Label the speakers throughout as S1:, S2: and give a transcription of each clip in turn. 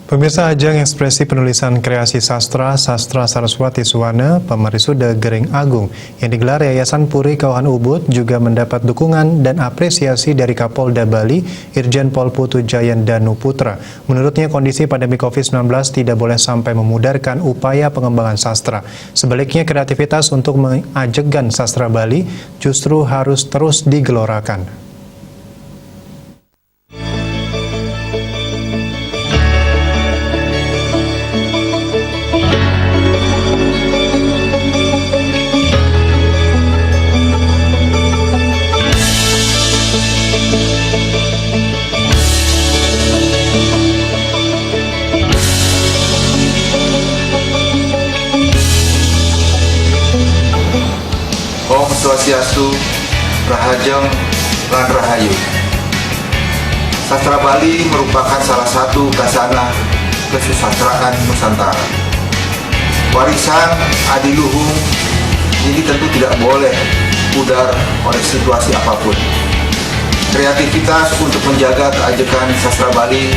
S1: Pemirsa, ajang ekspresi penulisan kreasi sastra Saraswati Suwana Pamarisuda Gering Agung yang digelar Yayasan Puri Kauhan Ubud juga mendapat dukungan dan apresiasi dari Kapolda Bali Irjen Pol Putu Jayan Danu Putra. Menurutnya, kondisi pandemi COVID-19 tidak boleh sampai memudarkan upaya pengembangan sastra. Sebaliknya, kreativitas untuk mengajegan sastra Bali justru harus terus digelorakan.
S2: Om Swastiastu, Rahajeng, lan Rahayu. Sastra Bali merupakan salah satu khazanah kesusastraan Nusantara. Warisan adiluhung ini tentu tidak boleh pudar oleh situasi apapun. Kreativitas untuk menjaga keajekan sastra Bali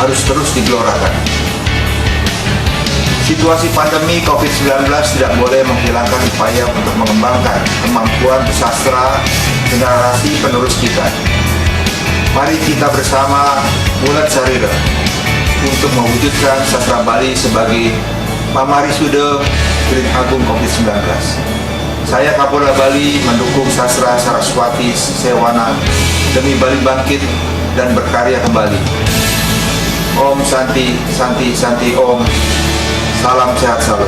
S2: harus terus digelorakan. Situasi pandemi COVID-19 tidak boleh menghilangkan upaya untuk mengembangkan kemampuan sastra generasi penerus kita. Mari kita bersama mulat sarira untuk mewujudkan sastra Bali sebagai Pamarisuda Gering Agung COVID-19. Saya Kapolda Bali mendukung sastra Saraswati Sewana demi Bali bangkit dan berkarya kembali. Om Santi, Santi, Santi Om. Salam sehat selalu.